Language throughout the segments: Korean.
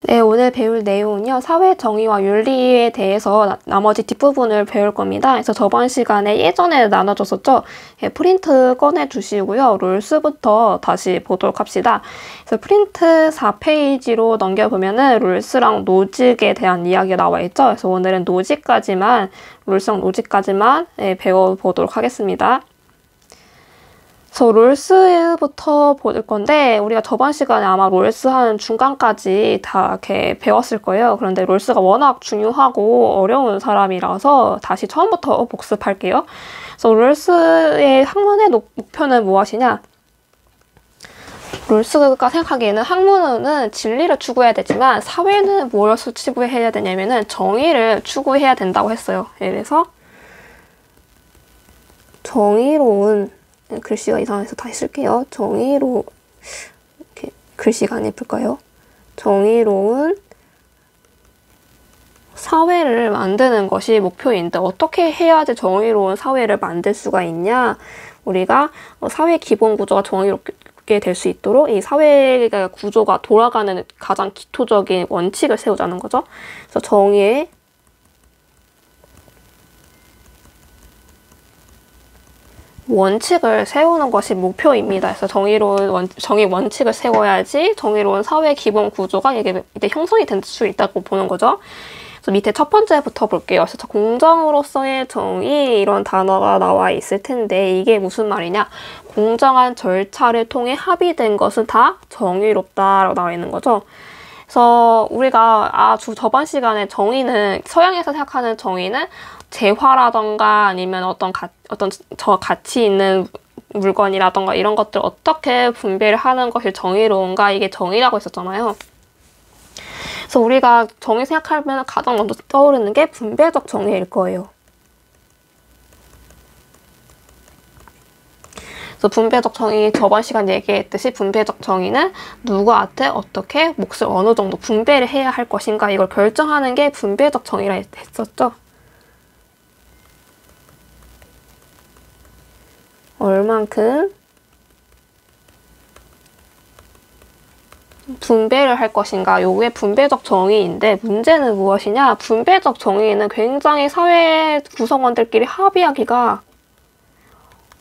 네, 오늘 배울 내용은요. 사회 정의와 윤리에 대해서 나머지 뒷부분을 배울 겁니다. 그래서 저번 시간에 예전에 나눠줬었죠. 예, 프린트 꺼내주시고요. 룰스부터 다시 보도록 합시다. 그래서 프린트 4페이지로 넘겨보면은 룰스랑 노직에 대한 이야기가 나와 있죠. 그래서 오늘은 노직까지만, 룰스랑 노직까지만 배워보도록 하겠습니다. 그래서 롤스부터 볼 건데 우리가 저번 시간에 아마 롤스 한 중간까지 다 이렇게 배웠을 거예요. 그런데 롤스가 워낙 중요하고 어려운 사람이라서 다시 처음부터 복습할게요. 그래서 롤스의 학문의 목표는 무엇이냐? 롤스가 생각하기에는 학문은 진리를 추구해야 되지만 사회는 무엇을 추구해야 되냐면은 정의를 추구해야 된다고 했어요. 그래서 정의로운 글씨가 이상해서 다시 쓸게요. 정의로 이렇게 글씨가 안 예쁠까요? 정의로운 사회를 만드는 것이 목표인데 어떻게 해야지 정의로운 사회를 만들 수가 있냐? 우리가 사회 기본 구조가 정의롭게 될 수 있도록 이 사회 구조가 돌아가는 가장 기초적인 원칙을 세우자는 거죠. 그래서 정의의 원칙을 세우는 것이 목표입니다. 그래서 정의 원칙을 세워야지 정의로운 사회 기본 구조가 이게 형성이 될 수 있다고 보는 거죠. 그래서 밑에 첫 번째부터 볼게요. 그래서 공정으로서의 정의 이런 단어가 나와 있을 텐데 이게 무슨 말이냐? 공정한 절차를 통해 합의된 것은 다 정의롭다라고 나와 있는 거죠. 그래서 우리가 저번 시간에 정의는 서양에서 생각하는 정의는 재화라던가 아니면 어떤 저 가치 있는 물건이라던가 이런 것들 어떻게 분배를 하는 것이 정의로운가 이게 정의라고 했었잖아요. 그래서 우리가 정의 생각하면 가장 먼저 떠오르는 게 분배적 정의일 거예요. 그래서 분배적 정의 저번 시간 얘기했듯이 분배적 정의는 누구한테 어떻게 몫을 어느 정도 분배를 해야 할 것인가 이걸 결정하는 게 분배적 정의라 했었죠. 얼만큼 분배를 할 것인가 요게 분배적 정의인데 문제는 무엇이냐? 분배적 정의는 굉장히 사회 구성원들끼리 합의하기가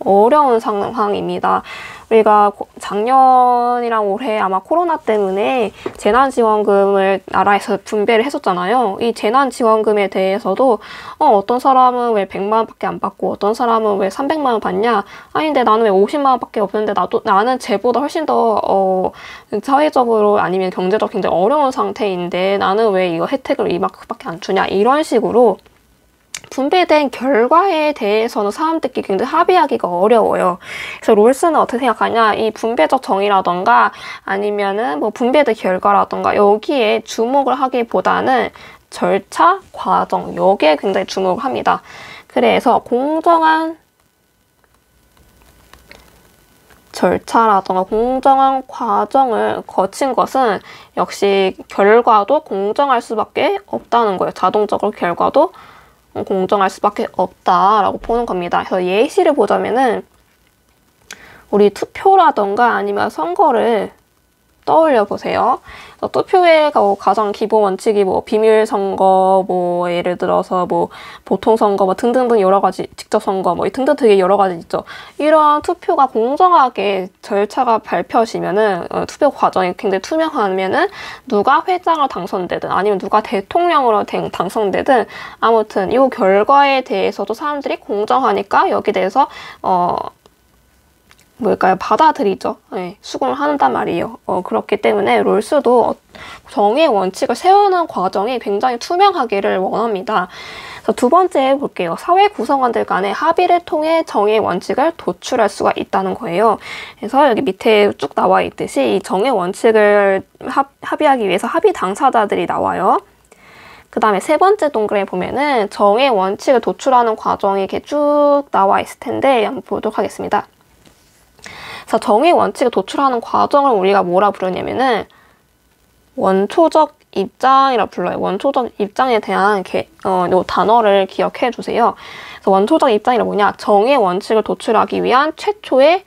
어려운 상황입니다. 우리가 작년이랑 올해 아마 코로나 때문에 재난지원금을 나라에서 분배를 했었잖아요. 이 재난지원금에 대해서도 어떤 사람은 왜 100만 원밖에 안 받고 어떤 사람은 왜 300만 원 받냐? 아닌데 나는 왜 50만 원밖에 없는데 나는 쟤보다 훨씬 더 사회적으로 아니면 경제적 굉장히 어려운 상태인데 나는 왜 이거 혜택을 이만큼밖에 안 주냐? 이런 식으로 분배된 결과에 대해서는 사람들끼리 굉장히 합의하기가 어려워요. 그래서 롤스는 어떻게 생각하냐? 이 분배적 정의라던가 아니면은 뭐 분배된 결과라던가 여기에 주목을 하기보다는 절차, 과정 여기에 굉장히 주목을 합니다. 그래서 공정한 절차라던가 공정한 과정을 거친 것은 역시 결과도 공정할 수밖에 없다는 거예요. 자동적으로 결과도 공정할 수밖에 없다라고 보는 겁니다. 그래서 예시를 보자면은 우리 투표라던가 아니면 선거를 떠올려 보세요. 투표의 가장 기본 원칙이 뭐 비밀 선거, 뭐 예를 들어서 뭐 보통 선거, 뭐 등등등 여러 가지 직접 선거, 뭐 등등 되게 여러 가지 있죠. 이런 투표가 공정하게 절차가 밟혀지면은 투표 과정이 굉장히 투명하면은 누가 회장으로 당선되든 아니면 누가 대통령으로 당선되든 아무튼 이 결과에 대해서도 사람들이 공정하니까 여기 대해서 받아들이죠. 네, 수긍을 한단 말이에요. 그렇기 때문에 롤스도 정의의 원칙을 세우는 과정이 굉장히 투명하기를 원합니다. 그래서 두 번째 볼게요. 사회 구성원들 간의 합의를 통해 정의의 원칙을 도출할 수가 있다는 거예요. 그래서 여기 밑에 쭉 나와 있듯이 이 정의의 원칙을 합의하기 위해서 합의 당사자들이 나와요. 그 다음에 세 번째 동그라미 보면은 정의의 원칙을 도출하는 과정이 이렇게 쭉 나와 있을 텐데 한번 보도록 하겠습니다. 그래서 정의 원칙을 도출하는 과정을 우리가 뭐라 부르냐면은 원초적 입장이라 불러요. 원초적 입장에 대한 요 단어를 기억해 주세요. 그래서 원초적 입장이란 뭐냐? 정의 원칙을 도출하기 위한 최초의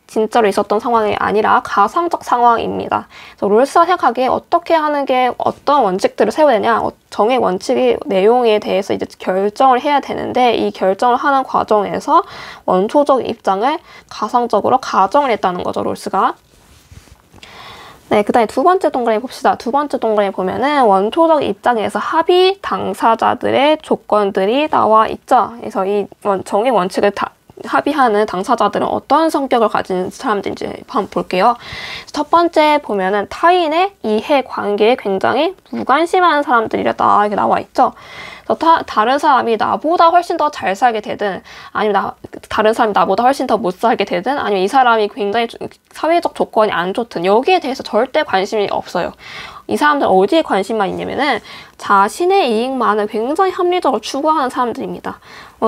진짜로 있었던 상황이 아니라 가상적 상황입니다. 그래서 롤스가 생각하기에 어떻게 하는 게 어떤 원칙들을 세워야 되냐, 정의 원칙의 내용에 대해서 이제 결정을 해야 되는데 이 결정을 하는 과정에서 원초적 입장을 가상적으로 가정을 했다는 거죠, 롤스가. 네, 그 다음에 두 번째 동그라미 봅시다. 두 번째 동그라미 보면은 원초적 입장에서 합의 당사자들의 조건들이 나와 있죠. 그래서 이 정의 원칙을 합의하는 당사자들은 어떤 성격을 가진 사람들인지 한번 볼게요. 첫 번째 보면은 타인의 이해관계에 굉장히 무관심한 사람들이다, 이렇게 나와 있죠. 다른 사람이 나보다 훨씬 더 잘 살게 되든, 아니면 다른 사람이 나보다 훨씬 더 못 살게 되든, 아니면 이 사람이 굉장히 사회적 조건이 안 좋든 여기에 대해서 절대 관심이 없어요. 이 사람들은 어디에 관심만 있냐면은 자신의 이익만을 굉장히 합리적으로 추구하는 사람들입니다.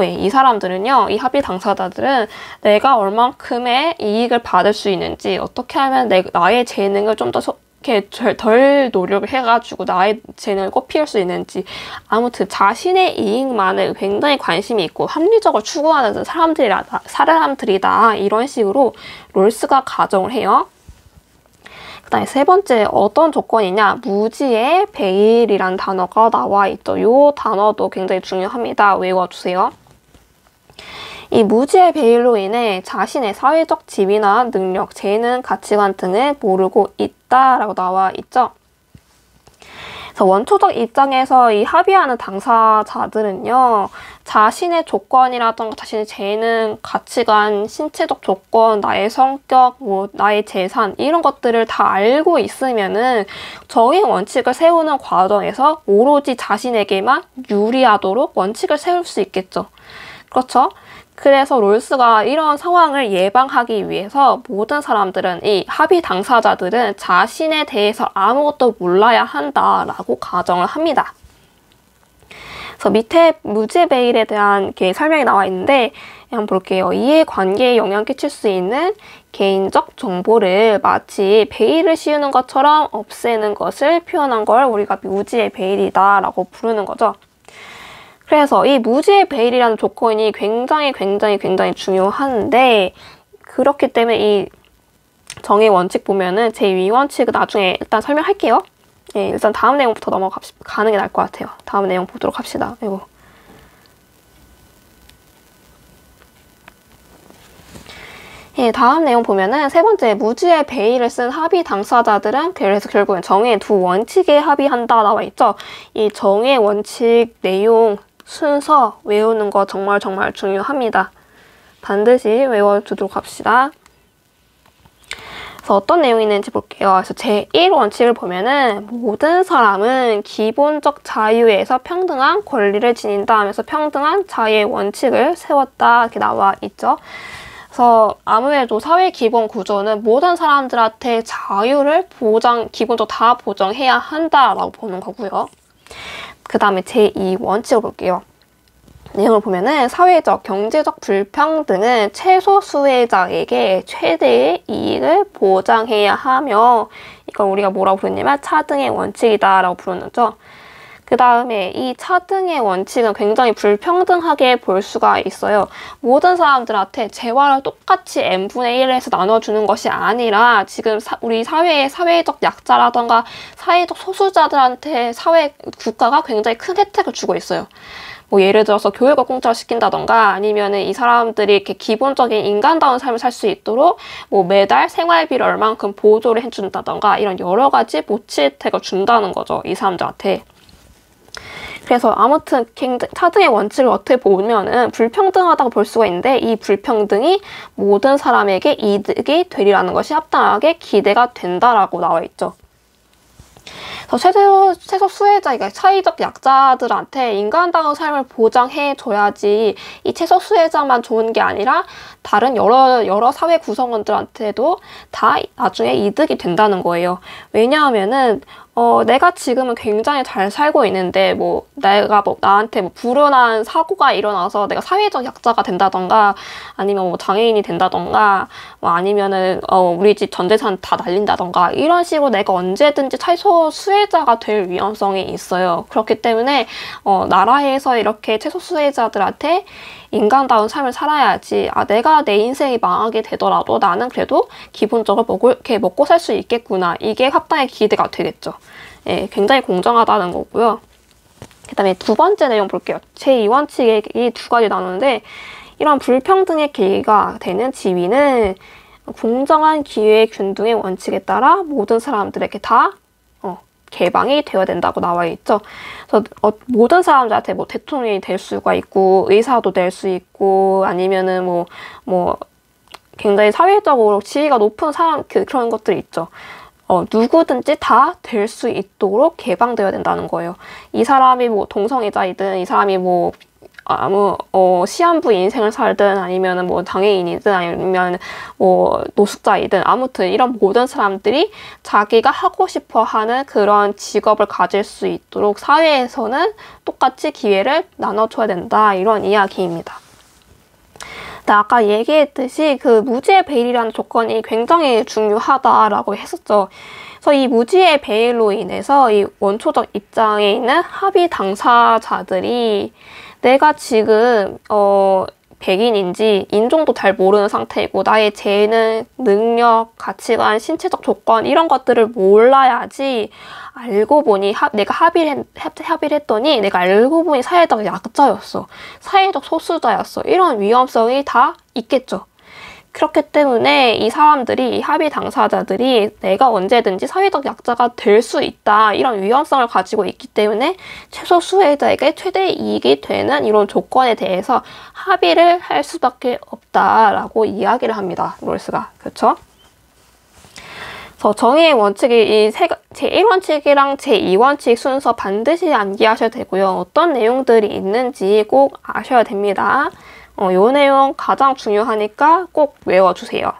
이 사람들은요, 이 합의 당사자들은 내가 얼만큼의 이익을 받을 수 있는지, 어떻게 하면 나의 재능을 좀 더 이렇게 덜 노력을 해가지고 나의 재능을 꽃피울 수 있는지, 아무튼 자신의 이익만을 굉장히 관심이 있고 합리적으로 추구하는 사람들이다, 이런 식으로 롤스가 가정을 해요. 그 다음에 세 번째, 어떤 조건이냐, 무지의 배일이란 단어가 나와 있죠. 이 단어도 굉장히 중요합니다. 외워주세요. 이 무지의 배일로 인해 자신의 사회적 지위나 능력, 재능, 가치관 등을 모르고 있다라고 나와 있죠. 그래서 원초적 입장에서 이 합의하는 당사자들은요, 자신의 조건이라던가 자신의 재능, 가치관, 신체적 조건, 나의 성격, 나의 재산, 이런 것들을 다 알고 있으면은 정의 원칙을 세우는 과정에서 오로지 자신에게만 유리하도록 원칙을 세울 수 있겠죠. 그렇죠? 그래서 롤스가 이런 상황을 예방하기 위해서 모든 사람들은, 이 합의 당사자들은 자신에 대해서 아무것도 몰라야 한다라고 가정을 합니다. 그래서 밑에 무지의 배일에 대한 설명이 나와 있는데 한번 볼게요. 이해관계에 영향을 끼칠 수 있는 개인적 정보를 마치 베일을 씌우는 것처럼 없애는 것을 표현한 걸 우리가 무지의 배일이다라고 부르는 거죠. 그래서 이 무지의 배일이라는 조건이 굉장히 중요한데, 그렇기 때문에 이 정의 원칙 보면은 제2 원칙을 나중에 일단 설명할게요. 예, 일단 다음 내용부터 넘어가는 게 나을 것 같아요. 다음 내용 보도록 합시다. 아이고. 예, 다음 내용 보면은 세 번째, 무지의 배일을 쓴 합의 당사자들은 그래서 결국엔 정의 두 원칙에 합의한다 나와 있죠. 이 정의 원칙 내용 순서 외우는 거 정말 중요합니다. 반드시 외워두도록 합시다. 그래서 어떤 내용이 있는지 볼게요. 그래서 제1원칙을 보면은 모든 사람은 기본적 자유에서 평등한 권리를 지닌다 하면서 평등한 자유의 원칙을 세웠다, 이렇게 나와 있죠. 그래서 아무래도 사회 기본 구조는 모든 사람들한테 자유를 기본적으로 다 보장해야 한다라고 보는 거고요. 그 다음에 제2원칙을 볼게요. 내용을 보면은 사회적, 경제적 불평등은 최소 수혜자에게 최대의 이익을 보장해야 하며, 이걸 우리가 뭐라고 부르냐면 차등의 원칙이다라고 부르는 거죠. 그 다음에 이 차등의 원칙은 굉장히 불평등하게 볼 수가 있어요. 모든 사람들한테 재화를 똑같이 n분의 1에서 나눠주는 것이 아니라 지금 우리 사회의 사회적 약자라던가 사회적 소수자들한테 국가가 굉장히 큰 혜택을 주고 있어요. 예를 들어서 교육을 공짜로 시킨다던가, 아니면은 이 사람들이 이렇게 기본적인 인간다운 삶을 살 수 있도록 매달 생활비를 얼만큼 보조를 해준다던가, 이런 여러 가지 모치 혜택을 준다는 거죠, 이 사람들한테. 그래서 아무튼 차등의 원칙을 어떻게 보면은 불평등하다고 볼 수가 있는데, 이 불평등이 모든 사람에게 이득이 되리라는 것이 합당하게 기대가 된다라고 나와 있죠. 그래서 최소 수혜자, 사회적 약자들한테 인간다운 삶을 보장해줘야지 이 최소 수혜자만 좋은 게 아니라 다른 여러 사회 구성원들한테도 다 나중에 이득이 된다는 거예요. 왜냐하면은 내가 지금은 굉장히 잘 살고 있는데 나한테 불운한 사고가 일어나서 내가 사회적 약자가 된다던가, 아니면 장애인이 된다던가, 아니면은 우리 집 전 재산 다 날린다던가, 이런 식으로 내가 언제든지 최소 수혜자가 될 위험성이 있어요. 그렇기 때문에 나라에서 이렇게 최소 수혜자들한테 인간다운 삶을 살아야지. 아, 내가 내 인생이 망하게 되더라도 나는 그래도 기본적으로 먹고 살 수 있겠구나. 이게 합당의 기대가 되겠죠. 예, 굉장히 공정하다는 거고요. 그 다음에 두 번째 내용 볼게요. 제2원칙이 두 가지 나누는데, 이런 불평등의 계기가 되는 지위는 공정한 기회의 균등의 원칙에 따라 모든 사람들에게 다 개방이 되어야 된다고 나와 있죠. 그래서 모든 사람들한테 뭐 대통령이 될 수가 있고, 의사도 될 수 있고, 아니면은 뭐 굉장히 사회적으로 지위가 높은 사람, 그런 것들이 있죠. 누구든지 다 될 수 있도록 개방되어야 된다는 거예요. 이 사람이 뭐 동성애자이든, 이 사람이 뭐 시한부 인생을 살든, 아니면은 뭐 장애인이든, 아니면 뭐 노숙자이든, 아무튼 이런 모든 사람들이 자기가 하고 싶어 하는 그런 직업을 가질 수 있도록 사회에서는 똑같이 기회를 나눠줘야 된다. 이런 이야기입니다. 아까 얘기했듯이 그 무지의 베일이라는 조건이 굉장히 중요하다라고 했었죠. 그래서 이 무지의 베일로 인해서 이 원초적 입장에 있는 합의 당사자들이 내가 지금 백인인지 인종도 잘 모르는 상태이고, 나의 재능, 능력, 가치관, 신체적 조건 이런 것들을 몰라야지, 알고 보니 내가 합의를 했더니 내가 알고 보니 사회적 약자였어. 사회적 소수자였어. 이런 위험성이 다 있겠죠. 그렇기 때문에 이 사람들이, 이 합의 당사자들이 내가 언제든지 사회적 약자가 될 수 있다. 이런 위험성을 가지고 있기 때문에 최소 수혜자에게 최대 이익이 되는 이런 조건에 대해서 합의를 할 수밖에 없다라고 이야기를 합니다. 롤스가. 그렇죠? 그래서 정의의 원칙이 제1원칙이랑 제2원칙 순서 반드시 암기하셔야 되고요. 어떤 내용들이 있는지 꼭 아셔야 됩니다. 요 내용 가장 중요하니까 꼭 외워주세요.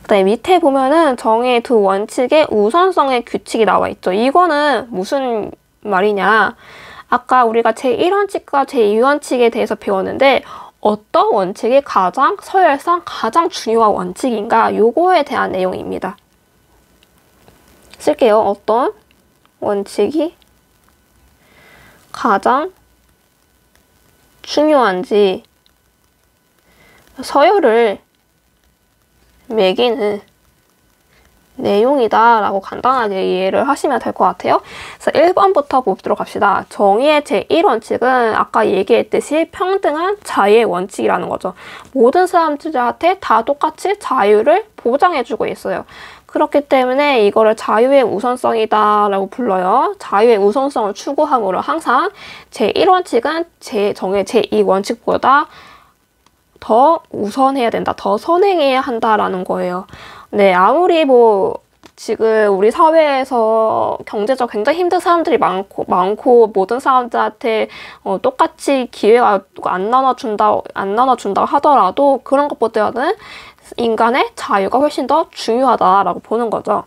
그 다음에 밑에 보면은 정의의 두 원칙의 우선성의 규칙이 나와 있죠. 이거는 무슨 말이냐. 아까 우리가 제1원칙과 제2원칙에 대해서 배웠는데, 어떤 원칙이 서열상 가장 중요한 원칙인가, 요거에 대한 내용입니다. 쓸게요. 어떤 원칙이 가장 중요한지 서열을 매기는 내용이다 라고 간단하게 이해를 하시면 될 것 같아요. 그래서 1번부터 보도록 합시다. 정의의 제1원칙은 아까 얘기했듯이 평등한 자유의 원칙이라는 거죠. 모든 사람들한테 다 똑같이 자유를 보장해주고 있어요. 그렇기 때문에 이거를 자유의 우선성이다 라고 불러요. 자유의 우선성을 추구함으로 항상 제1원칙은 정의 제2원칙보다 더 우선해야 된다, 더 선행해야 한다라는 거예요. 네, 아무리 지금 우리 사회에서 경제적 굉장히 힘든 사람들이 많고 모든 사람들한테 똑같이 기회가 안 나눠준다고 하더라도 그런 것보다는 인간의 자유가 훨씬 더 중요하다라고 보는 거죠.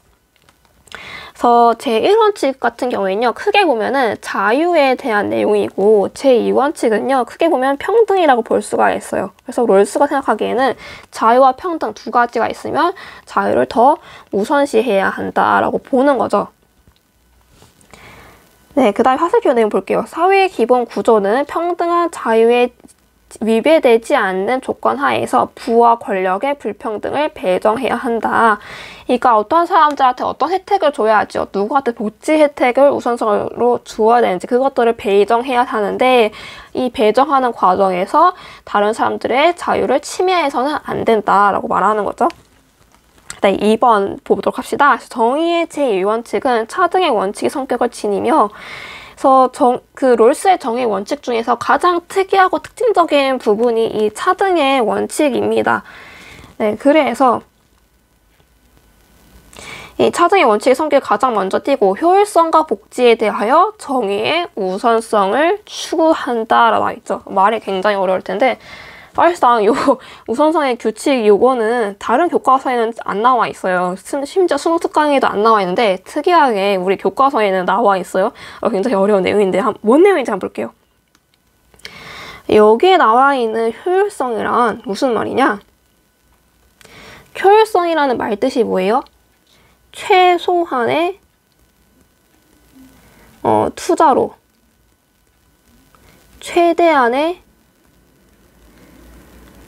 그래서 제1원칙 같은 경우에는요, 크게 보면은 자유에 대한 내용이고, 제2원칙은요, 크게 보면 평등이라고 볼 수가 있어요. 그래서 롤스가 생각하기에는 자유와 평등 두 가지가 있으면 자유를 더 우선시해야 한다라고 보는 거죠. 네, 그 다음에 화살표 내용 볼게요. 사회의 기본 구조는 평등한 자유에 위배되지 않는 조건 하에서 부와 권력의 불평등을 배정해야 한다. 그러니까 어떤 사람들한테 어떤 혜택을 줘야지, 누구한테 복지 혜택을 우선적으로 주어야 되는지 그것들을 배정해야 하는데, 이 배정하는 과정에서 다른 사람들의 자유를 침해해서는 안 된다라고 말하는 거죠. 네, 2번 보도록 합시다. 정의의 제2원칙은 차등의 원칙의 성격을 지니며, 그래서 롤스의 정의 원칙 중에서 가장 특이하고 특징적인 부분이 이 차등의 원칙입니다. 네, 그래서 이 차등의 원칙의 성격을 가장 먼저 띄고, 효율성과 복지에 대하여 정의의 우선성을 추구한다라고 있죠. 말이 굉장히 어려울 텐데, 사실상 요 우선성의 규칙 요거는 다른 교과서에는 안 나와 있어요. 심지어 수능특강에도 안 나와 있는데 특이하게 우리 교과서에는 나와 있어요. 굉장히 어려운 내용인데 뭔 내용인지 한번 볼게요. 여기에 나와 있는 효율성이란 무슨 말이냐? 효율성이라는 말 뜻이 뭐예요? 최소한의 투자로 최대한의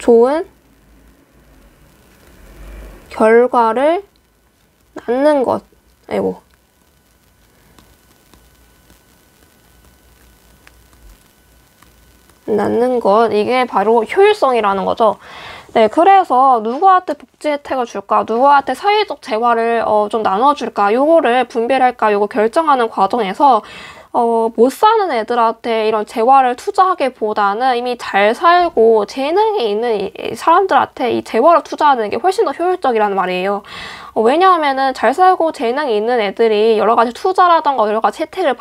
좋은 결과를 낳는 것. 아이고. 낳는 것. 이게 바로 효율성이라는 거죠. 네, 그래서 누구한테 복지 혜택을 줄까? 누구한테 사회적 재화를 좀 나눠줄까? 요거를 분배할까? 요거 결정하는 과정에서 못 사는 애들한테 이런 재화를 투자하기보다는 이미 잘 살고 재능이 있는 이 사람들한테 이 재화를 투자하는 게 훨씬 더 효율적이라는 말이에요. 왜냐하면은 잘 살고 재능이 있는 애들이 여러 가지 투자라던가 여러 가지 혜택을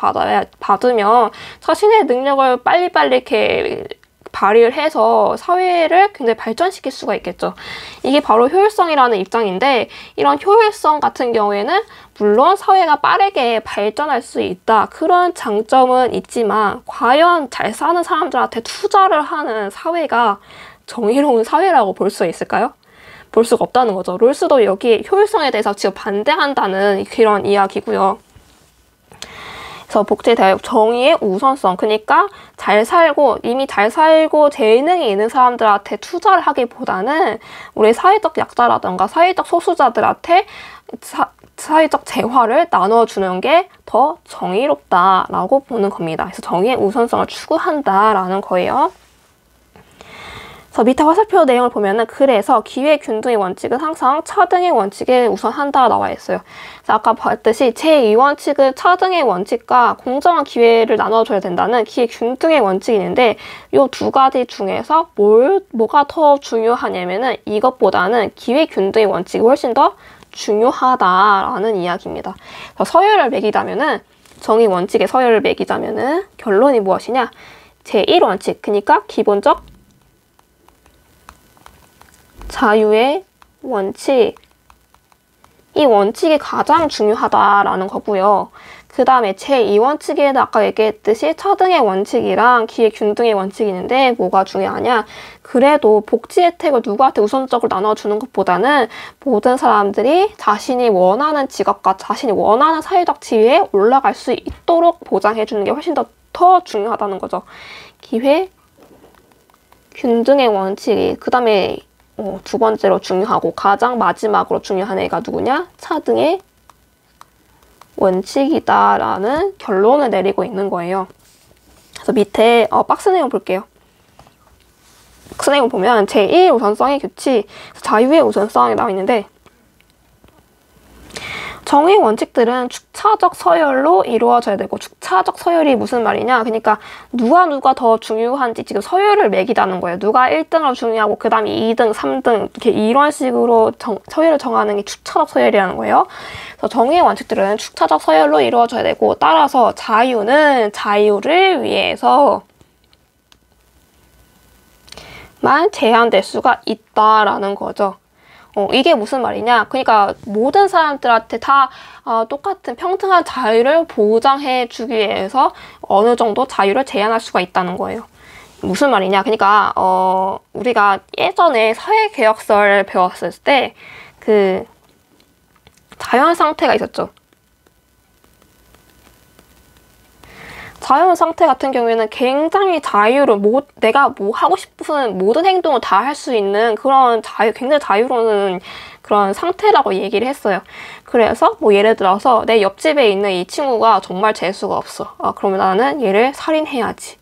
받으면 자신의 능력을 빨리빨리 이렇게 발휘를 해서 사회를 굉장히 발전시킬 수가 있겠죠. 이게 바로 효율성이라는 입장인데, 이런 효율성 같은 경우에는 물론 사회가 빠르게 발전할 수 있다. 그런 장점은 있지만 과연 잘 사는 사람들한테 투자를 하는 사회가 정의로운 사회라고 볼 수 있을까요? 볼 수가 없다는 거죠. 롤스도 여기 효율성에 대해서 지금 반대한다는 그런 이야기고요. 그래서 복지대학 정의의 우선성, 그러니까 이미 잘 살고 재능이 있는 사람들한테 투자를 하기보다는 우리 사회적 약자라던가 사회적 소수자들한테 사회적 재화를 나눠주는 게 더 정의롭다라고 보는 겁니다. 그래서 정의의 우선성을 추구한다라는 거예요. 그래서 밑에 화살표 내용을 보면은 그래서 기회균등의 원칙은 항상 차등의 원칙에 우선한다 나와 있어요. 그래서 아까 봤듯이 제2원칙은 차등의 원칙과 공정한 기회를 나눠줘야 된다는 기회균등의 원칙이 있는데 이 두 가지 중에서 뭐가 더 중요하냐면은 이것보다는 기회균등의 원칙이 훨씬 더 중요하다라는 이야기입니다. 서열을 매기자면은 정의 원칙의 서열을 매기자면은 결론이 무엇이냐? 제1원칙, 그러니까 기본적 자유의 원칙. 이 원칙이 가장 중요하다라는 거고요. 그 다음에 제2원칙에는 아까 얘기했듯이 차등의 원칙이랑 기회균등의 원칙이 있는데 뭐가 중요하냐? 그래도 복지 혜택을 누구한테 우선적으로 나눠주는 것보다는 모든 사람들이 자신이 원하는 직업과 자신이 원하는 사회적 지위에 올라갈 수 있도록 보장해주는 게 훨씬 더 중요하다는 거죠. 기회균등의 원칙이 그 다음에 두 번째로 중요하고 가장 마지막으로 중요한 애가 누구냐? 차등의 원칙이다라는 결론을 내리고 있는 거예요. 그래서 밑에 박스 내용 볼게요. 박스 내용 보면 제1 우선성의 규칙, 자유의 우선성이 나와 있는데 정의 원칙들은 축차적 서열로 이루어져야 되고, 축차적 서열이 무슨 말이냐? 그러니까 누가 더 중요한지 지금 서열을 매기다는 거예요. 누가 1등으로 중요하고 그 다음에 2등, 3등 이렇게 이런 식으로 서열을 정하는 게 축차적 서열이라는 거예요. 그래서 정의 원칙들은 축차적 서열로 이루어져야 되고, 따라서 자유는 자유를 위해서 만 제한될 수가 있다라는 거죠. 이게 무슨 말이냐? 그러니까 모든 사람들한테 다 똑같은 평등한 자유를 보장해 주기 위해서 어느 정도 자유를 제한할 수가 있다는 거예요. 무슨 말이냐? 그러니까 우리가 예전에 사회개혁서를 배웠을 때 그 자연 상태가 있었죠. 자연 상태 같은 경우에는 굉장히 내가 뭐 하고 싶은 모든 행동을 다 할 수 있는 그런 굉장히 자유로운 그런 상태라고 얘기를 했어요. 그래서 뭐 예를 들어서 내 옆집에 있는 이 친구가 정말 재수가 없어. 그러면 나는 얘를 살인해야지.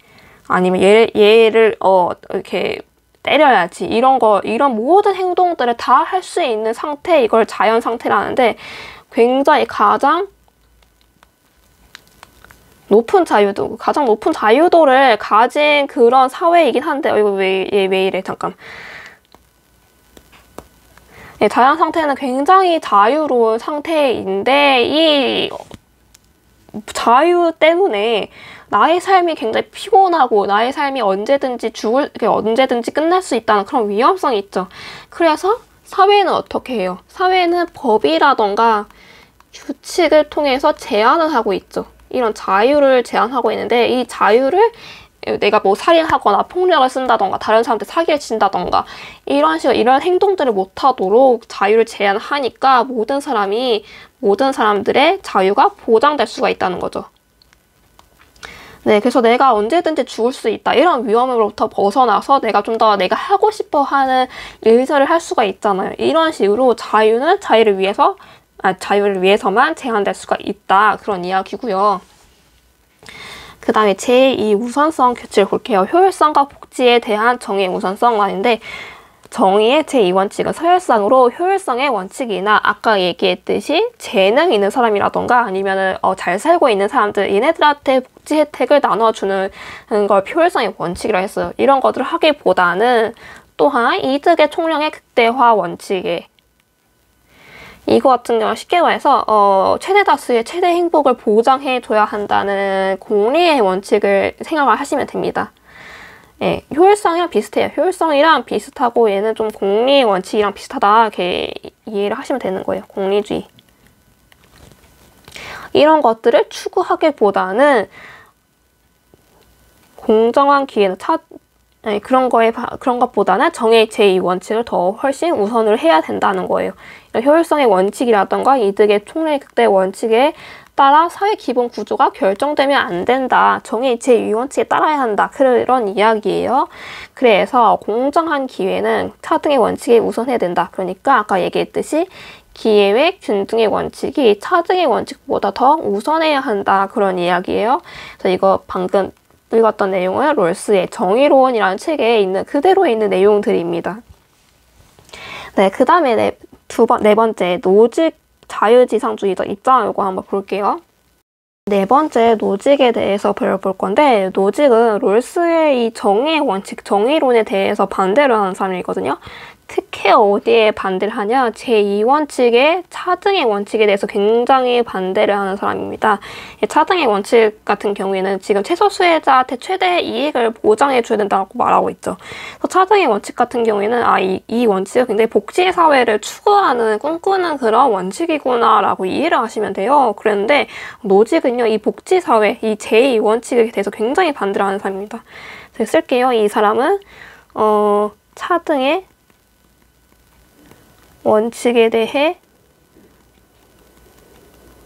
아니면 얘를 이렇게 때려야지. 이런 모든 행동들을 다 할 수 있는 상태, 이걸 자연 상태라는데 굉장히 가장 가장 높은 자유도를 가진 그런 사회이긴 한데, 이거 왜 이래, 잠깐. 네, 자연 상태는 굉장히 자유로운 상태인데, 이 자유 때문에 나의 삶이 굉장히 피곤하고, 나의 삶이 언제든지 끝날 수 있다는 그런 위험성이 있죠. 그래서 사회는 어떻게 해요? 사회는 법이라던가 규칙을 통해서 제한을 하고 있죠. 이런 자유를 제한하고 있는데, 이 자유를 내가 뭐 살인하거나 폭력을 쓴다던가 다른 사람한테 사기를 친다던가 이런 행동들을 못하도록 자유를 제한하니까 모든 사람들의 자유가 보장될 수가 있다는 거죠. 네, 그래서 내가 언제든지 죽을 수 있다. 이런 위험으로부터 벗어나서 내가 좀 더 내가 하고 싶어 하는 일들을 할 수가 있잖아요. 이런 식으로 자유는 자유를 위해서만 제한될 수가 있다. 그런 이야기고요. 그 다음에 제2 우선성 규칙을 볼게요. 효율성과 복지에 대한 정의의 우선성만인데 정의의 제2원칙은 서열상으로 효율성의 원칙이나 아까 얘기했듯이 재능 있는 사람이라던가 아니면은 잘 살고 있는 사람들 얘네들한테 복지 혜택을 나눠주는 걸 효율성의 원칙이라 했어요. 이런 것들을 하기보다는 또한 이득의 총량의 극대화 원칙에 이거 같은 경우는 쉽게 말해서 최대 다수의 최대 행복을 보장해줘야 한다는 공리의 원칙을 생각을 하시면 됩니다. 예, 효율성이랑 비슷해요. 효율성이랑 비슷하고 얘는 좀 공리의 원칙이랑 비슷하다 이렇게 이해를 하시면 되는 거예요. 공리주의. 이런 것들을 추구하기보다는 공정한 기회는 그런 것보다는 정의 제2원칙을 더 훨씬 우선을 해야 된다는 거예요. 효율성의 원칙이라던가 이득의 총량 극대 원칙에 따라 사회 기본 구조가 결정되면 안 된다. 정의 제2원칙에 따라야 한다. 그런 이야기예요. 그래서 공정한 기회는 차등의 원칙에 우선해야 된다. 그러니까 아까 얘기했듯이 기회의 균등의 원칙이 차등의 원칙보다 더 우선해야 한다. 그런 이야기예요. 그래서 이거 방금 읽었던 내용은 롤스의 정의론이라는 책에 있는 그대로 있는 내용들입니다. 네, 그 다음에 네 번째 노직 자유지상주의적 입장 이거 한번 볼게요. 네 번째 노직에 대해서 배워볼 건데 노직은 롤스의 이 정의의 원칙, 정의론에 대해서 반대를 하는 사람이거든요. 특히 어디에 반대를 하냐? 제2원칙의 차등의 원칙에 대해서 굉장히 반대를 하는 사람입니다. 차등의 원칙 같은 경우에는 지금 최소 수혜자한테 최대 이익을 보장해줘야 된다고 말하고 있죠. 그래서 차등의 원칙 같은 경우에는 이 원칙은 굉장히 복지사회를 추구하는 꿈꾸는 그런 원칙이구나 라고 이해를 하시면 돼요. 그런데 노직은요. 이 복지사회, 이 제2원칙에 대해서 굉장히 반대를 하는 사람입니다. 제가 쓸게요. 이 사람은 차등의 원칙에 대해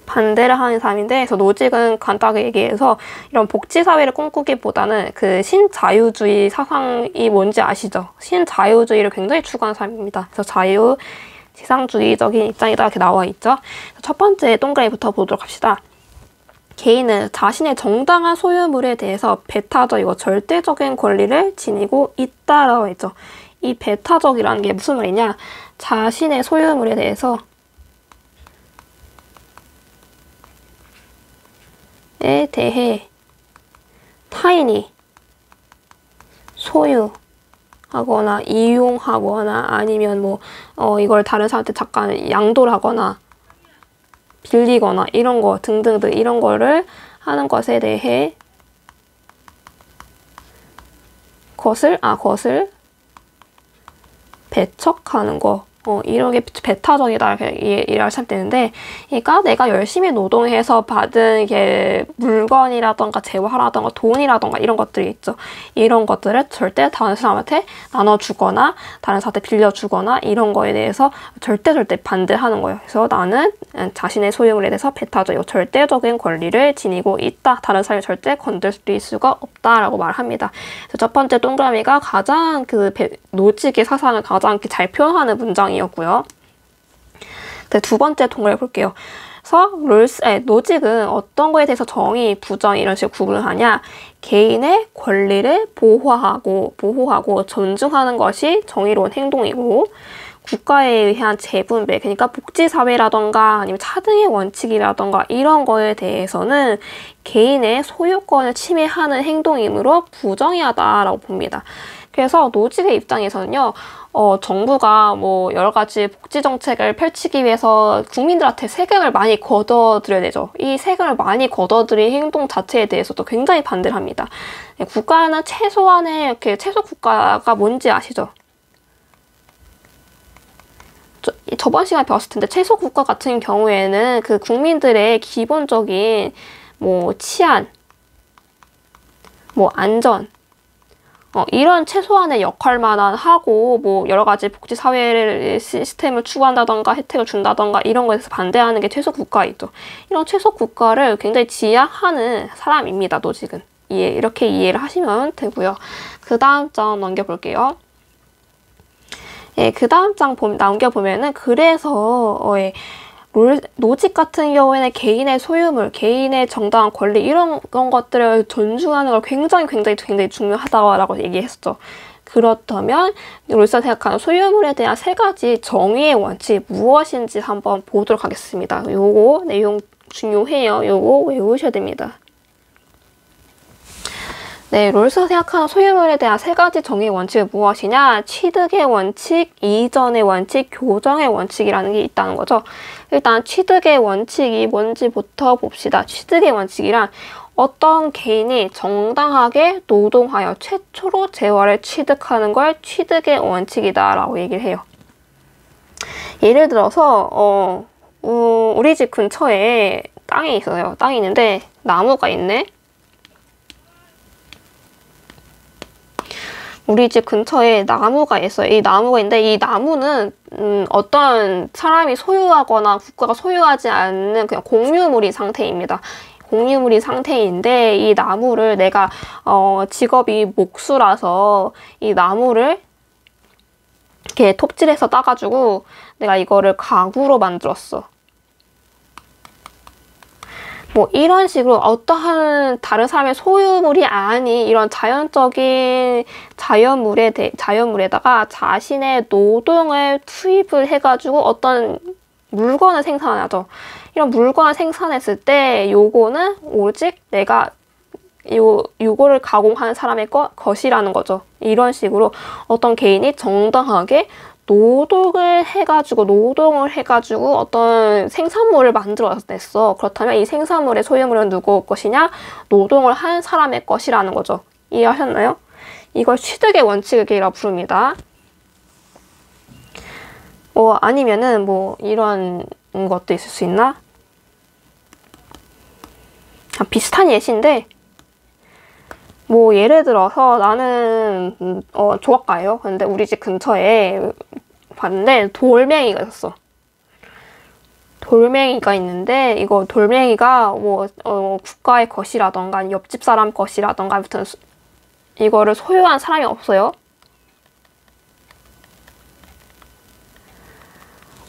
반대를 하는 사람인데, 그래서 노직은 간단하게 얘기해서 이런 복지사회를 꿈꾸기보다는 그 신자유주의 사상이 뭔지 아시죠? 신자유주의를 굉장히 추구하는 사람입니다. 그래서 자유지상주의적인 입장이다 이렇게 나와 있죠. 첫 번째 동그라미부터 보도록 합시다. 개인은 자신의 정당한 소유물에 대해서 배타적이고 절대적인 권리를 지니고 있다라고 했죠. 이 배타적이라는 게 무슨 말이냐? 자신의 소유물에 대해서 타인이 소유하거나 이용하거나 아니면 이걸 다른 사람한테 잠깐 양도를 하거나 빌리거나 이런 거 등등등 이런 거를 하는 것에 대해 것을 배척하는 거. 이런 게 배타적이다 이렇게 이해하시면 되는데, 그러니까 내가 열심히 노동해서 받은 이게 물건이라던가 재화라던가 돈이라던가 이런 것들이 있죠. 이런 것들을 절대 다른 사람한테 나눠주거나 다른 사람한테 빌려주거나 이런 거에 대해서 절대 반대하는 거예요. 그래서 나는 자신의 소유물에 대해서 배타적이고 절대적인 권리를 지니고 있다. 다른 사람이 절대 건드릴 수가 없다라고 말합니다. 그래서 첫 번째 동그라미가 가장 노직의 사상을 가장 잘 표현하는 문장이 이었고요. 두 번째 동그라미 볼게요. 그래서 노직은 어떤 거에 대해서 정의, 부정 이런 식으로 구분을 하냐? 개인의 권리를 보호하고 존중하는 것이 정의로운 행동이고, 국가에 의한 재분배, 그러니까 복지사회라던가 아니면 차등의 원칙이라던가 이런 거에 대해서는 개인의 소유권을 침해하는 행동이므로 부정의하다라고 봅니다. 그래서 노직의 입장에서는요, 정부가 여러 가지 복지 정책을 펼치기 위해서 국민들한테 세금을 많이 걷어들여야 되죠. 이 세금을 많이 걷어들인 행동 자체에 대해서도 굉장히 반대를 합니다. 국가는 최소한의 최소 국가가 뭔지 아시죠? 저번 시간에 배웠을 텐데 최소 국가 같은 경우에는 그 국민들의 기본적인 치안, 안전 이런 최소한의 역할만 하고 여러 가지 복지 사회 시스템을 추구한다던가 혜택을 준다던가 이런 거에서 반대하는 게 최소 국가이죠. 이런 최소 국가를 굉장히 지향하는 사람입니다. 노직은. 이렇게 이해를 하시면 되고요. 그 다음 장 넘겨볼게요. 예, 그 다음 장 넘겨보면은 그래서 로직 같은 경우에는 개인의 소유물, 개인의 정당한 권리 이런 것들을 존중하는 걸 굉장히 중요하다고 얘기했었죠. 그렇다면 롤스가 생각하는 소유물에 대한 3가지 정의의 원칙이 무엇인지 한번 보도록 하겠습니다. 요거 내용 중요해요. 요거 외우셔야 됩니다. 네, 롤스가 생각하는 소유물에 대한 3가지 정의의 원칙은 무엇이냐? 취득의 원칙, 이전의 원칙, 교정의 원칙이라는 게 있다는 거죠. 일단 취득의 원칙이 뭔지부터 봅시다. 취득의 원칙이란 어떤 개인이 정당하게 노동하여 최초로 재화를 취득하는 걸 취득의 원칙이다 라고 얘기를 해요. 예를 들어서 우리 집 근처에 땅이 있어요. 땅이 있는데 나무가 있네. 우리 집 근처에 나무가 있어요. 이 나무가 있는데 이 나무는 어떤 사람이 소유하거나 국가가 소유하지 않는 그냥 공유물인 상태입니다. 공유물인 상태인데 이 나무를 내가 직업이 목수라서 이 나무를 이렇게 톱질해서 따가지고 내가 이거를 가구로 만들었어. 뭐 이런 식으로 어떠한 다른 사람의 소유물이 아닌 이런 자연적인 자연물에다가 자신의 노동을 투입을 해가지고 어떤 물건을 생산하죠. 이런 물건을 생산했을 때 요거는 오직 내가 요거를 가공하는 사람의 것이라는 거죠. 이런 식으로 어떤 개인이 정당하게 노동을 해가지고 어떤 생산물을 만들어냈어. 그렇다면 이 생산물의 소유물은 누구 것이냐? 노동을 한 사람의 것이라는 거죠. 이해하셨나요? 이걸 취득의 원칙이라고 부릅니다. 아니면은 뭐 이런 것도 있을 수 있나? 비슷한 예시인데 뭐 예를 들어서 나는 조각가예요. 근데 우리 집 근처에 봤는데 돌멩이가 있었어. 돌멩이가 있는데 이거 돌멩이가 뭐 국가의 것이라던가 옆집 사람 것이라던가 아무튼 이거를 소유한 사람이 없어요.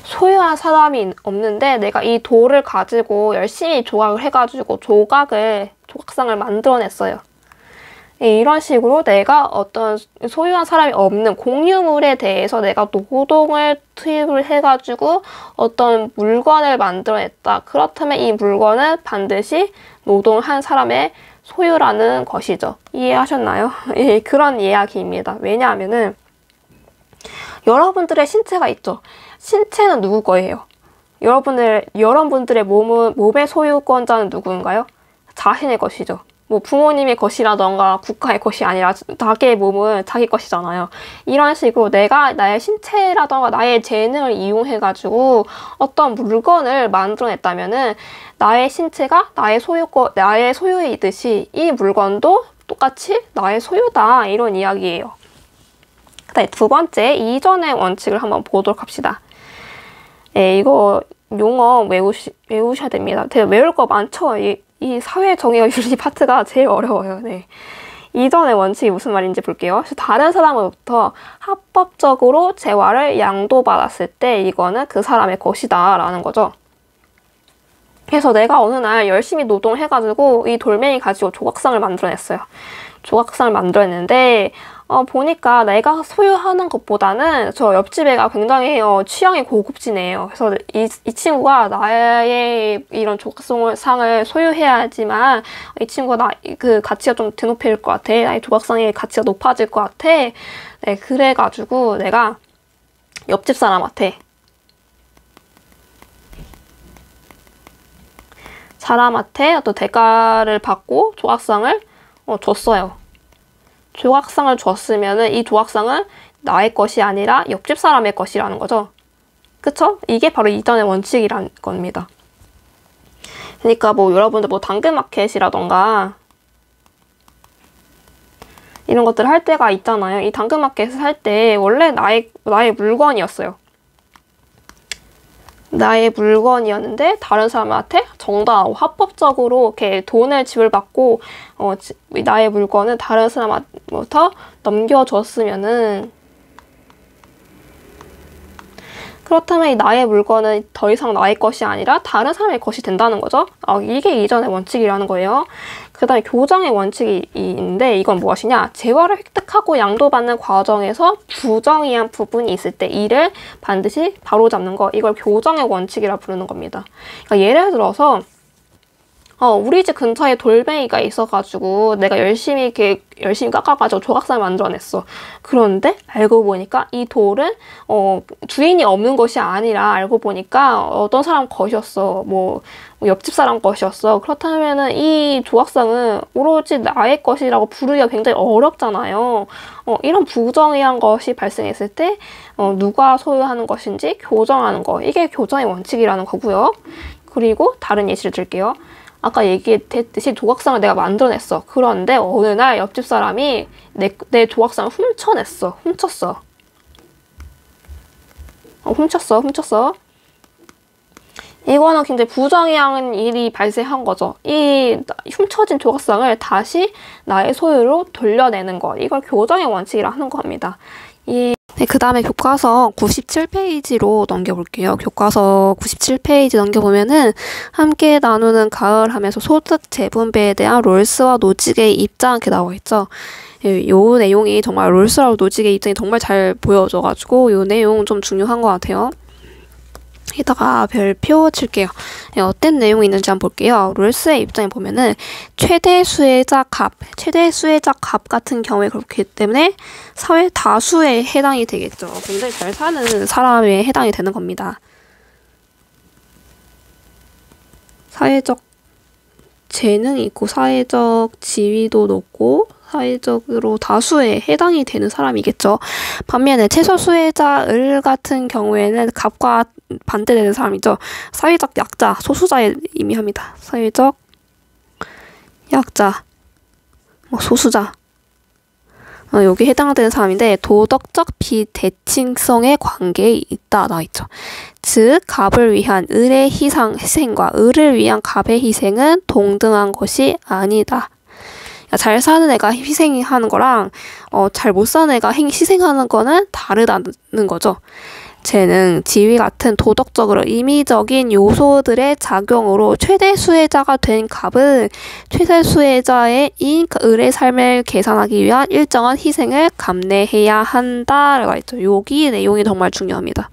소유한 사람이 없는데 내가 이 돌을 가지고 열심히 조각을 해가지고 조각상을 만들어냈어요. 이런 식으로 내가 어떤 소유한 사람이 없는 공유물에 대해서 내가 노동을 투입을 해가지고 어떤 물건을 만들어냈다. 그렇다면 이 물건은 반드시 노동을 한 사람의 소유라는 것이죠. 이해하셨나요? 예, 그런 이야기입니다. 왜냐하면은 여러분들의 신체가 있죠. 신체는 누구 거예요? 여러분들의 몸의 소유권자는 누구인가요? 자신의 것이죠. 뭐 부모님의 것이라던가 국가의 것이 아니라 자기의 몸은 자기 것이잖아요. 이런 식으로 내가 나의 신체라던가 나의 재능을 이용해가지고 어떤 물건을 만들어냈다면은 나의 신체가 나의 소유이듯이 이 물건도 똑같이 나의 소유다. 이런 이야기예요. 그다음에 2번째, 이전의 원칙을 한번 보도록 합시다. 네, 이거 용어 외우셔야 됩니다. 되게 외울 거 많죠? 이 사회 정의와 윤리 파트가 제일 어려워요. 네. 이전의 원칙이 무슨 말인지 볼게요. 다른 사람으로부터 합법적으로 재화를 양도받았을 때 이거는 그 사람의 것이다 라는 거죠. 그래서 내가 어느 날 열심히 노동해가지고 이 돌멩이 가지고 조각상을 만들어냈어요. 조각상을 만들어냈는데 보니까 내가 소유하는 것보다는 저 옆집 애가 굉장히 취향이 고급지네요. 그래서 이 친구가 나의 이런 조각상을 소유해야지만 이 친구가 그 가치가 좀 드높일 것 같아. 나의 조각상의 가치가 높아질 것 같아. 네, 그래가지고 내가 옆집 사람한테 어떤 대가를 받고 조각상을 줬어요. 조각상을 줬으면은 이 조각상은 나의 것이 아니라 옆집 사람의 것이라는 거죠. 그쵸? 이게 바로 이전의 원칙이란 겁니다. 그러니까 뭐 여러분들 뭐 당근마켓이라던가 이런 것들을 할 때가 있잖아요. 이 당근마켓을 살 때 원래 나의 물건이었어요. 나의 물건이었는데 다른 사람한테 정당하고 합법적으로 이렇게 돈을 지불받고 나의 물건을 다른 사람한테 넘겨줬으면은, 그렇다면 이 나의 물건은 더 이상 나의 것이 아니라 다른 사람의 것이 된다는 거죠. 이게 이전의 원칙이라는 거예요. 그 다음에 교정의 원칙이 있는데, 이건 무엇이냐? 재화를 획득하고 양도받는 과정에서 부정의한 부분이 있을 때 이를 반드시 바로잡는 거, 이걸 교정의 원칙이라 부르는 겁니다. 그러니까 예를 들어서 우리 집 근처에 돌멩이가 있어가지고 내가 열심히 깎아가지고 조각상을 만들어냈어. 그런데 알고 보니까 이 돌은 주인이 없는 것이 아니라 알고 보니까 어떤 사람 것이었어. 뭐 옆집 사람 것이었어. 그렇다면은 이 조각상은 오로지 나의 것이라고 부르기가 굉장히 어렵잖아요. 이런 부정의한 것이 발생했을 때 누가 소유하는 것인지 교정하는 거, 이게 교정의 원칙이라는 거고요. 그리고 다른 예시를 들게요. 아까 얘기했듯이 조각상을 내가 만들어냈어. 그런데 어느 날 옆집 사람이 내 조각상을 훔쳤어. 이거는 굉장히 부정의한 일이 발생한 거죠. 이 훔쳐진 조각상을 다시 나의 소유로 돌려내는 것, 이걸 교정의 원칙이라 하는 겁니다. 네, 그 다음에 교과서 97페이지로 넘겨볼게요. 교과서 97페이지 넘겨보면은 함께 나누는 가을 하면서 소득 재분배에 대한 롤스와 노직의 입장, 이렇게 나와 있죠. 요 내용이 정말 롤스와 노직의 입장이 정말 잘 보여져가지고 요 내용 좀 중요한 것 같아요. 여기다가 별표 칠게요. 어떤 내용이 있는지 한번 볼게요. 롤스의 입장에 보면은 최대 수혜자 값 같은 경우에 그렇기 때문에 사회 다수에 해당이 되겠죠. 굉장히 잘 사는 사람에 해당이 되는 겁니다. 사회적 재능이 있고 사회적 지위도 높고 사회적으로 다수에 해당이 되는 사람이겠죠. 반면에 최소 수혜자을 같은 경우에는 갑과 반대되는 사람이죠. 사회적 약자, 소수자를 의미합니다. 사회적 약자, 소수자. 여기 해당되는 사람인데 도덕적 비대칭성의 관계에 있다 나와있죠. 즉 갑을 위한 을의 희생과 을을 위한 갑의 희생은 동등한 것이 아니다. 잘 사는 애가 희생하는 거랑 잘 못 사는 애가 희생하는 거는 다르다는 거죠. 재능, 지위 같은 도덕적으로 임의적인 요소들의 작용으로 최대 수혜자가 된 갑은 최대 수혜자인 을의 삶을 개선하기 위한 일정한 희생을 감내해야 한다라고 했죠. 여기 내용이 정말 중요합니다.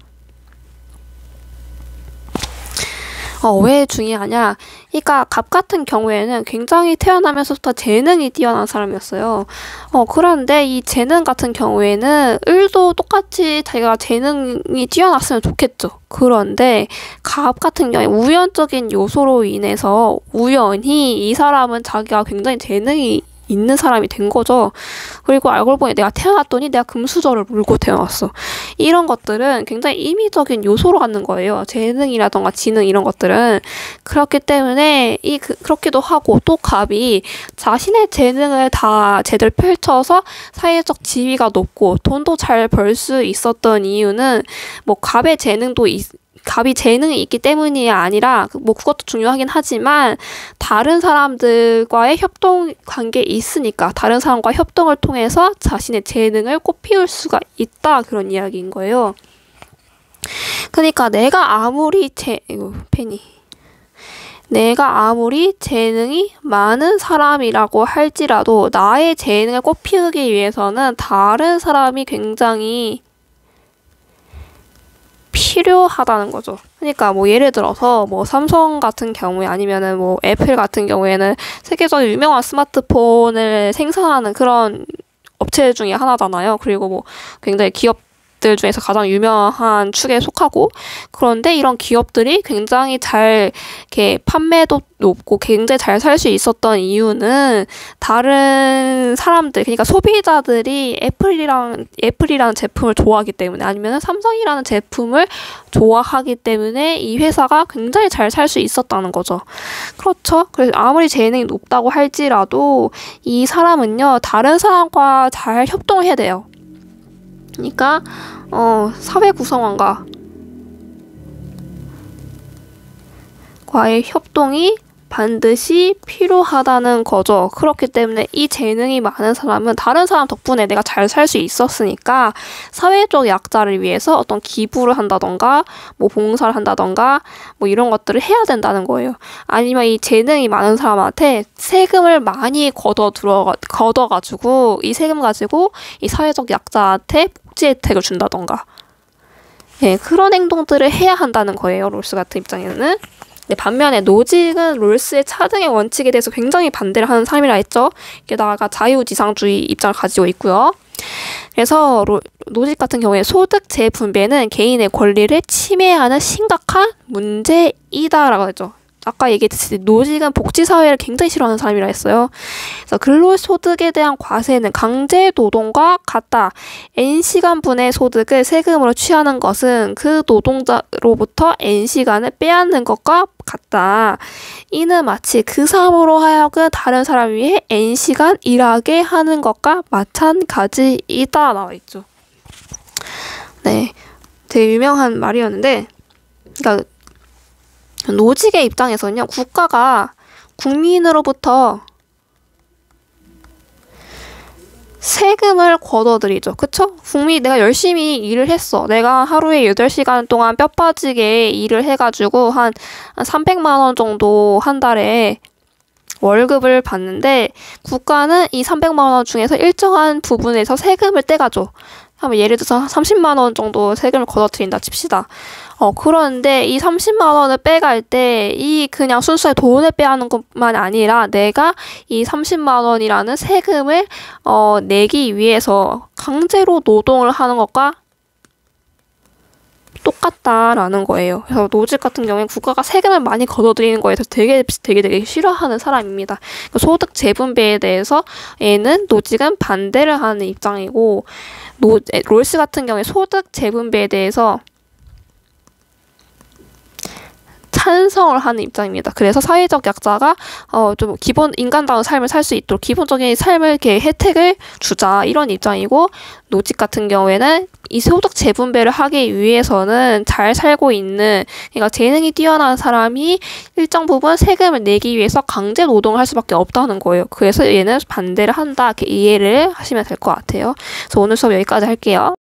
왜 중요하냐? 그러니까 갑 같은 경우에는 굉장히 태어나면서부터 재능이 뛰어난 사람이었어요. 그런데 이 재능 같은 경우에는 을도 똑같이 자기가 재능이 뛰어났으면 좋겠죠. 그런데 갑 같은 경우에 우연적인 요소로 인해서 우연히 이 사람은 자기가 굉장히 재능이 있는 사람이 된 거죠. 그리고 알고 보니 내가 태어났더니 내가 금수저를 물고 태어났어. 이런 것들은 굉장히 임의적인 요소로 갖는 거예요. 재능이라던가 지능 이런 것들은. 그렇기 때문에 그렇기도 하고 또 갑이 자신의 재능을 다 제대로 펼쳐서 사회적 지위가 높고 돈도 잘 벌 수 있었던 이유는 갑의 재능도 갑이 재능이 있기 때문이 아니라 그것도 중요하긴 하지만 다른 사람들과의 협동 관계에 있으니까 다른 사람과 협동을 통해서 자신의 재능을 꽃피울 수가 있다, 그런 이야기인 거예요. 그러니까 내가 아무리 재능이 많은 사람이라고 할지라도 나의 재능을 꽃피우기 위해서는 다른 사람이 굉장히 필요하다는 거죠. 그러니까 예를 들어서 삼성 같은 경우에 아니면은 애플 같은 경우에는 세계적으로 유명한 스마트폰을 생산하는 그런 업체 중에 하나잖아요. 그리고 굉장히 기업들 중에서 가장 유명한 축에 속하고, 그런데 이런 기업들이 굉장히 잘 이렇게 판매도 높고 굉장히 잘 살 수 있었던 이유는 다른 사람들, 그러니까 소비자들이 애플이라는 제품을 좋아하기 때문에 아니면 삼성이라는 제품을 좋아하기 때문에 이 회사가 굉장히 잘 살 수 있었다는 거죠. 그렇죠. 그래서 아무리 재능이 높다고 할지라도 이 사람은요 다른 사람과 잘 협동을 해야 돼요. 그러니까 사회 구성원과 사회과의 협동이 반드시 필요하다는 거죠. 그렇기 때문에 이 재능이 많은 사람은 다른 사람 덕분에 내가 잘 살 수 있었으니까 사회적 약자를 위해서 어떤 기부를 한다던가 뭐 봉사를 한다던가 뭐 이런 것들을 해야 된다는 거예요. 아니면 이 재능이 많은 사람한테 세금을 많이 걷어가지고 이 세금 가지고 이 사회적 약자한테 복지 혜택을 준다던가 예, 그런 행동들을 해야 한다는 거예요. 롤스 같은 입장에는. 네, 반면에 노직은 롤스의 차등의 원칙에 대해서 굉장히 반대를 하는 사람이라 했죠. 게다가 자유지상주의 입장을 가지고 있고요. 그래서 노직 같은 경우에 소득 재분배는 개인의 권리를 침해하는 심각한 문제이다라고 했죠. 아까 얘기했듯이 노직은 복지사회를 굉장히 싫어하는 사람이라 했어요. 그래서 근로소득에 대한 과세는 강제노동과 같다. N시간분의 소득을 세금으로 취하는 것은 그 노동자로부터 N시간을 빼앗는 것과 같다. 이는 마치 그 사람으로 하여금 다른 사람을 위해 N시간 일하게 하는 것과 마찬가지이다. 나와있죠. 네, 되게 유명한 말이었는데 그러니까 노직의 입장에서는요, 국가가 국민으로부터 세금을 걷어들이죠. 그쵸? 내가 열심히 일을 했어. 내가 하루에 8시간 동안 뼈 빠지게 일을 해가지고 한 300만 원 정도 한 달에 월급을 받는데 국가는 이 300만 원 중에서 일정한 부분에서 세금을 떼가죠. 하면 예를 들어서 30만 원 정도 세금을 걷어들인다 칩시다. 그런데 이 30만 원을 빼갈 때 이 그냥 순수하게 돈을 빼앗는 것만 아니라 내가 이 30만 원이라는 세금을 내기 위해서 강제로 노동을 하는 것과 똑같다라는 거예요. 그래서 노직 같은 경우에 국가가 세금을 많이 걷어들이는 거에 대해서 되게 싫어하는 사람입니다. 소득 재분배에 대해서는 노직은 반대를 하는 입장이고 롤스 같은 경우에 소득 재분배에 대해서 찬성을 하는 입장입니다. 그래서 사회적 약자가 좀 기본 인간다운 삶을 살 수 있도록 기본적인 삶을 이렇게 혜택을 주자 이런 입장이고 노직 같은 경우에는 이 소득 재분배를 하기 위해서는 잘 살고 있는 그러니까 재능이 뛰어난 사람이 일정 부분 세금을 내기 위해서 강제 노동을 할 수밖에 없다는 거예요. 그래서 얘는 반대를 한다 이렇게 이해를 하시면 될 것 같아요. 그래서 오늘 수업 여기까지 할게요.